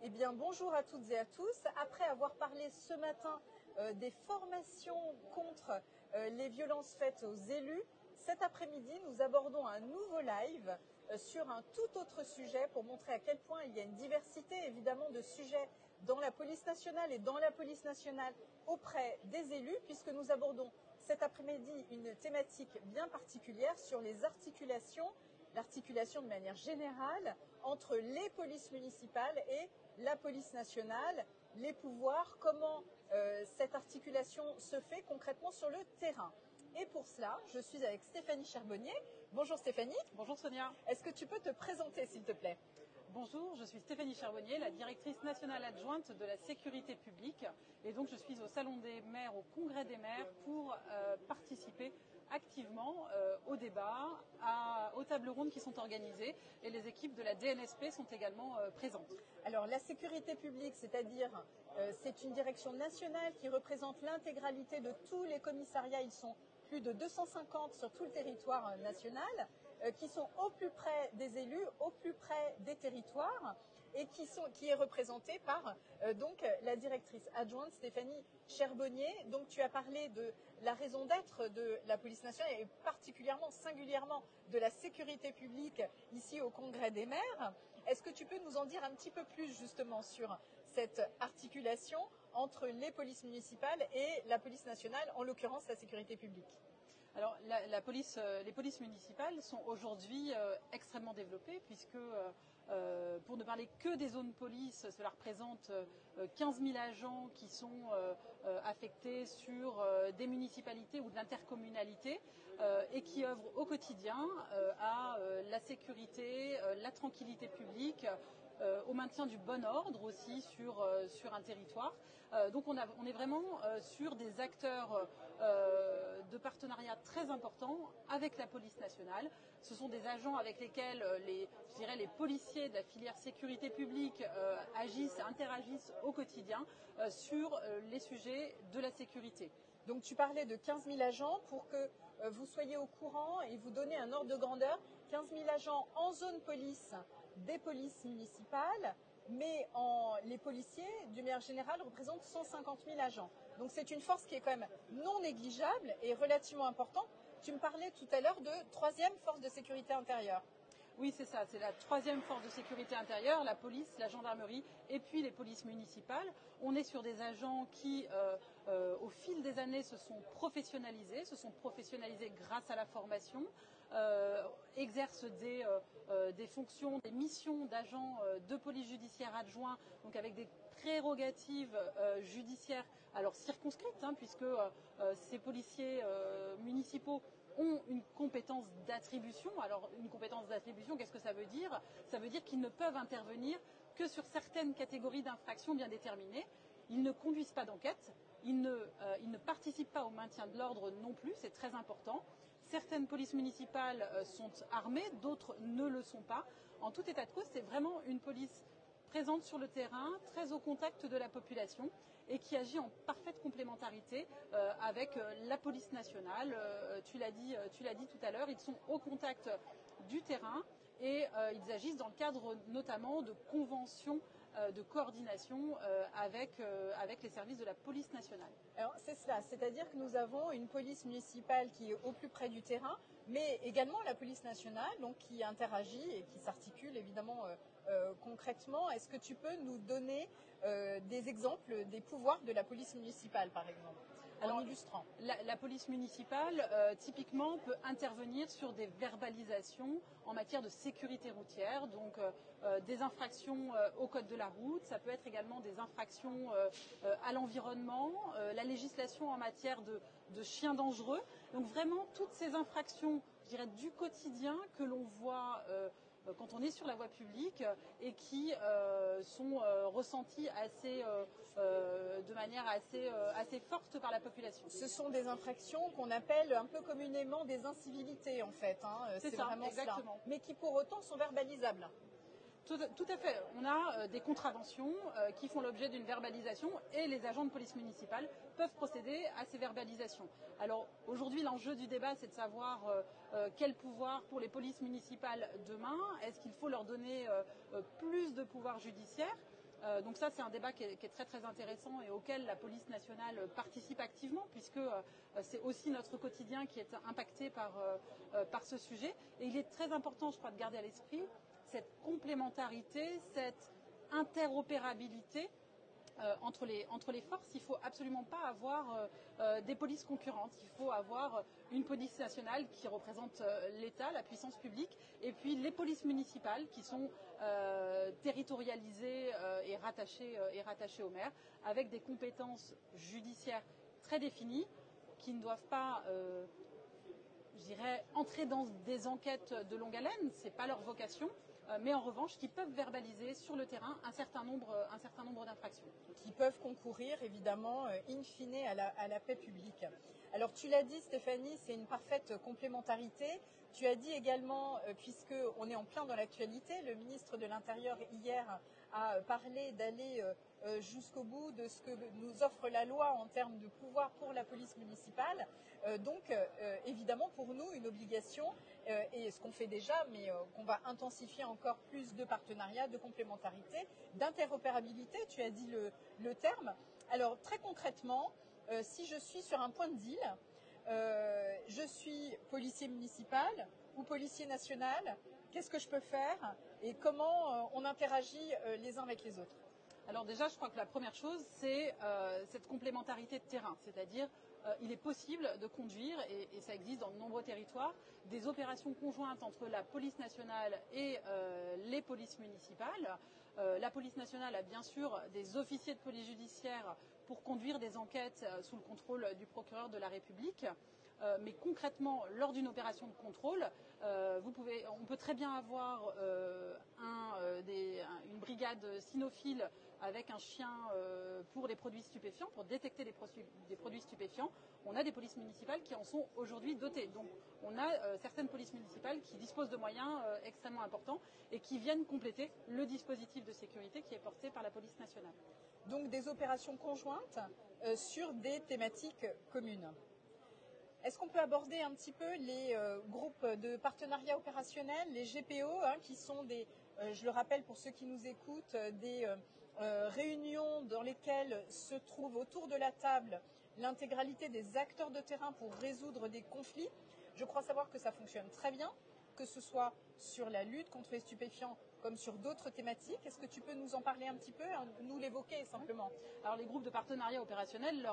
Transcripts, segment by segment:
Eh bien, bonjour à toutes et à tous. Après avoir parlé ce matin des formations contre les violences faites aux élus, cet après-midi, nous abordons un nouveau live sur un tout autre sujet pour montrer à quel point il y a une diversité, évidemment, de sujets dans la police nationale et dans la police nationale auprès des élus, puisque nous abordons cet après-midi une thématique bien particulière sur les articulations, l'articulation de manière générale entre les polices municipales et la police nationale, les pouvoirs, comment cette articulation se fait concrètement sur le terrain. Et pour cela, je suis avec Stéphanie Charbonnier. Bonjour Stéphanie. Bonjour Sonia. Est-ce que tu peux te présenter s'il te plaît? Bonjour, je suis Stéphanie Charbonnier, la directrice nationale adjointe de la sécurité publique. Et donc je suis au Salon des maires, au Congrès des maires, pour participer activement au débat, aux tables rondes qui sont organisées. Et les équipes de la DNSP sont également présentes. Alors la sécurité publique, c'est-à-dire c'est une direction nationale qui représente l'intégralité de tous les commissariats. Ils sont plus de 250 sur tout le territoire national, qui sont au plus près des élus, au plus près des territoires, et qui est représentée par donc la directrice adjointe Stéphanie Charbonnier. Donc tu as parlé de la raison d'être de la police nationale et particulièrement, singulièrement de la sécurité publique ici au Congrès des maires. Est-ce que tu peux nous en dire un petit peu plus justement sur cette articulation entre les polices municipales et la police nationale, en l'occurrence la sécurité publique? Alors les polices municipales sont aujourd'hui extrêmement développées puisque pour ne parler que des zones police, cela représente 15 000 agents qui sont affectés sur des municipalités ou de l'intercommunalité et qui œuvrent au quotidien à la sécurité, la tranquillité publique, au maintien du bon ordre aussi sur un territoire. Donc on est vraiment sur des acteurs de partenariat très importants avec la police nationale. Ce sont des agents avec lesquels les policiers de la filière sécurité publique interagissent au quotidien sur les sujets de la sécurité. Donc tu parlais de 15 000 agents pour que vous soyez au courant et vous donner un ordre de grandeur. 15 000 agents en zone police des polices municipales, mais les policiers, d'une manière générale, représentent 150 000 agents. Donc c'est une force qui est quand même non négligeable et relativement importante. Tu me parlais tout à l'heure de troisième force de sécurité intérieure. Oui, c'est ça, c'est la troisième force de sécurité intérieure, la police, la gendarmerie et puis les polices municipales. On est sur des agents qui, au fil des années, se sont professionnalisés grâce à la formation, exercent des fonctions, des missions d'agents de police judiciaire adjoints, donc avec des prérogatives judiciaires, alors circonscrites, puisque ces policiers municipaux ont une compétence d'attribution. Alors, une compétence d'attribution, qu'est-ce que ça veut dire? Ça veut dire qu'ils ne peuvent intervenir que sur certaines catégories d'infractions bien déterminées. Ils ne conduisent pas d'enquête, ils ne participent pas au maintien de l'ordre non plus, c'est très important. Certaines polices municipales sont armées, d'autres ne le sont pas. En tout état de cause, c'est vraiment une police présente sur le terrain, très au contact de la population et qui agit en parfaite complémentarité avec la police nationale. Tu l'as dit tout à l'heure, ils sont au contact du terrain et ils agissent dans le cadre notamment de conventions de coordination avec les services de la police nationale. Alors c'est cela, c'est-à-dire que nous avons une police municipale qui est au plus près du terrain, mais également la police nationale, donc qui interagit et qui s'articule évidemment concrètement. Est-ce que tu peux nous donner des exemples des pouvoirs de la police municipale, par exemple, en illustrant? La police municipale, typiquement, peut intervenir sur des verbalisations en matière de sécurité routière, donc des infractions au code de la route, ça peut être également des infractions à l'environnement, la législation en matière de chiens dangereux. Donc vraiment, toutes ces infractions, je dirais, du quotidien que l'on voit quand on est sur la voie publique et qui sont ressentis de manière assez forte par la population. Ce sont des infractions qu'on appelle un peu communément des incivilités en fait. C'est ça, vraiment exactement. Cela. Mais qui pour autant sont verbalisables. Tout à fait. On a des contraventions qui font l'objet d'une verbalisation et les agents de police municipale peuvent procéder à ces verbalisations. Alors aujourd'hui, l'enjeu du débat, c'est de savoir quel pouvoir pour les polices municipales demain. Est-ce qu'il faut leur donner plus de pouvoir judiciaire ? Donc ça, c'est un débat qui est très très intéressant et auquel la police nationale participe activement, puisque c'est aussi notre quotidien qui est impacté par ce sujet. Et il est très important, je crois, de garder à l'esprit cette complémentarité, cette interopérabilité entre les forces. Il ne faut absolument pas avoir des polices concurrentes. Il faut avoir une police nationale qui représente l'État, la puissance publique, et puis les polices municipales qui sont territorialisées et rattachées au maire, avec des compétences judiciaires très définies, qui ne doivent pas je dirais, entrer dans des enquêtes de longue haleine, ce n'est pas leur vocation, mais en revanche, qui peuvent verbaliser sur le terrain un certain nombre d'infractions. Qui peuvent concourir, évidemment, in fine à la paix publique. Alors, tu l'as dit, Stéphanie, c'est une parfaite complémentarité. Tu as dit également, puisqu'on est en plein dans l'actualité, le ministre de l'Intérieur, hier, a parlé d'aller jusqu'au bout de ce que nous offre la loi en termes de pouvoir pour la police municipale. Donc, évidemment, pour nous, une obligation, et ce qu'on fait déjà, mais qu'on va intensifier encore plus de partenariat, de complémentarité, d'interopérabilité, tu as dit le terme. Alors, très concrètement, si je suis sur un point de deal, je suis policier municipal ou policier national, qu'est-ce que je peux faire et comment on interagit les uns avec les autres? Alors déjà, je crois que la première chose, c'est cette complémentarité de terrain, c'est-à-dire il est possible de conduire, et ça existe dans de nombreux territoires, des opérations conjointes entre la police nationale et les polices municipales. La police nationale a bien sûr des officiers de police judiciaire pour conduire des enquêtes sous le contrôle du procureur de la République. Mais concrètement, lors d'une opération de contrôle, on peut très bien avoir une brigade cynophile avec un chien pour les produits stupéfiants, pour détecter des produits stupéfiants. On a des polices municipales qui en sont aujourd'hui dotées. Donc on a certaines polices municipales qui disposent de moyens extrêmement importants et qui viennent compléter le dispositif de sécurité qui est porté par la police nationale. Donc des opérations conjointes sur des thématiques communes. Est-ce qu'on peut aborder un petit peu les groupes de partenariat opérationnel, les GPO, qui sont des, je le rappelle pour ceux qui nous écoutent, des réunions dans lesquelles se trouve autour de la table l'intégralité des acteurs de terrain pour résoudre des conflits. Je crois savoir que ça fonctionne très bien, que ce soit sur la lutte contre les stupéfiants comme sur d'autres thématiques. Est-ce que tu peux nous en parler un petit peu, nous l'évoquer simplement? Alors les groupes de partenariat opérationnel,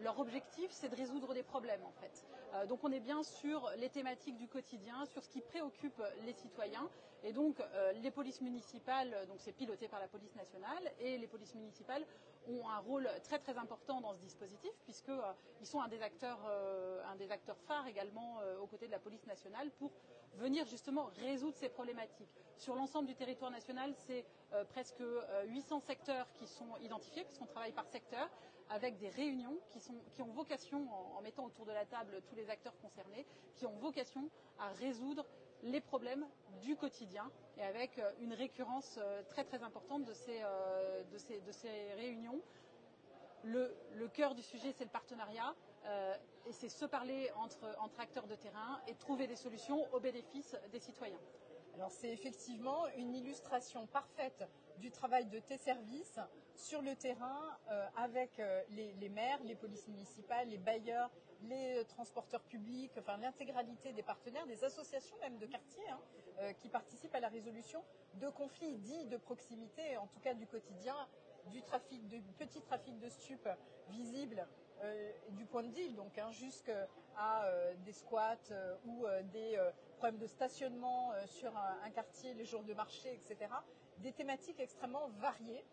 leur objectif, c'est de résoudre des problèmes en fait. Donc on est bien sur les thématiques du quotidien, sur ce qui préoccupe les citoyens. Et donc les polices municipales, donc c'est piloté par la police nationale, et les polices municipales ont un rôle très très important dans ce dispositif, puisqu'ils sont un des acteurs phares également aux côtés de la police nationale pour venir justement résoudre ces problématiques. Sur l'ensemble du territoire national, c'est presque 800 secteurs qui sont identifiés, puisqu'on travaille par secteur, avec des réunions qui ont vocation, en mettant autour de la table tous les acteurs concernés, qui ont vocation à résoudre les problèmes du quotidien, et avec une récurrence très très importante de ces réunions. Le cœur du sujet, c'est le partenariat, et c'est se parler entre acteurs de terrain et trouver des solutions au bénéfice des citoyens. Alors c'est effectivement une illustration parfaite du travail de tes services sur le terrain avec les maires, les polices municipales, les bailleurs, les transporteurs publics, enfin l'intégralité des partenaires, des associations même de quartier qui participent à la résolution de conflits dits de proximité, en tout cas du quotidien, du petit trafic de stupes visible du point de deal, donc jusqu'à des squats ou des problèmes de stationnement sur un quartier, les jours de marché, etc. Des thématiques extrêmement variées.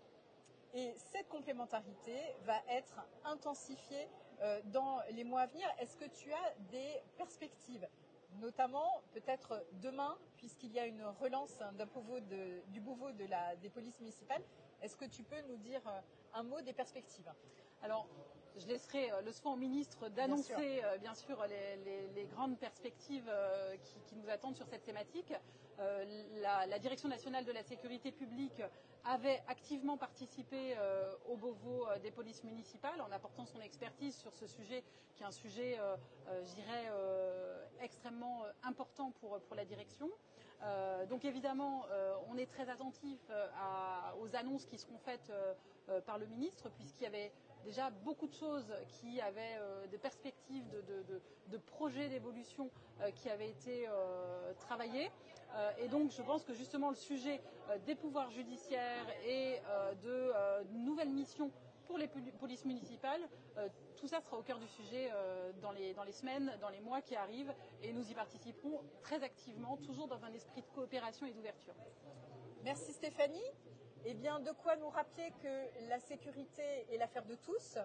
Et cette complémentarité va être intensifiée dans les mois à venir. Est-ce que tu as des perspectives, notamment peut-être demain, puisqu'il y a une relance du Beauvau des polices municipales? Est-ce que tu peux nous dire un mot des perspectives? Alors, je laisserai le soin au ministre d'annoncer bien sûr les grandes perspectives qui nous attendent sur cette thématique. La Direction nationale de la sécurité publique avait activement participé au Beauvau des polices municipales en apportant son expertise sur ce sujet qui est un sujet, je dirais, extrêmement important pour la direction. Donc évidemment, on est très attentif aux annonces qui seront faites par le ministre, puisqu'il y avait déjà beaucoup de choses qui avaient des perspectives de projets d'évolution qui avaient été travaillées. Et donc je pense que justement le sujet des pouvoirs judiciaires et de nouvelles missions pour les polices municipales, tout ça sera au cœur du sujet dans les semaines, dans les mois qui arrivent, et nous y participerons très activement, toujours dans un esprit de coopération et d'ouverture. Merci Stéphanie. Eh bien, de quoi nous rappeler que la sécurité est l'affaire de tous,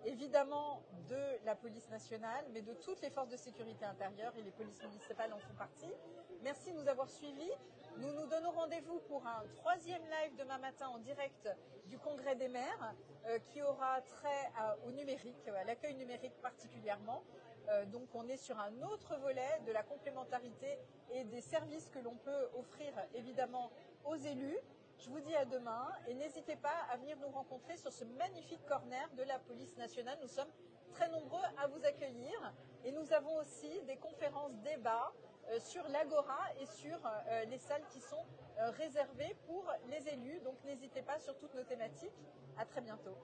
évidemment de la police nationale, mais de toutes les forces de sécurité intérieure, et les polices municipales en font partie. Merci de nous avoir suivis. Nous nous donnons rendez-vous pour un 3e live demain matin en direct du Congrès des maires, qui aura trait au numérique, à l'accueil numérique particulièrement. Donc on est sur un autre volet de la complémentarité et des services que l'on peut offrir évidemment aux élus. Je vous dis à demain et n'hésitez pas à venir nous rencontrer sur ce magnifique corner de la police nationale. Nous sommes très nombreux à vous accueillir et nous avons aussi des conférences débats sur l'Agora et sur les salles qui sont réservées pour les élus. Donc n'hésitez pas sur toutes nos thématiques. À très bientôt.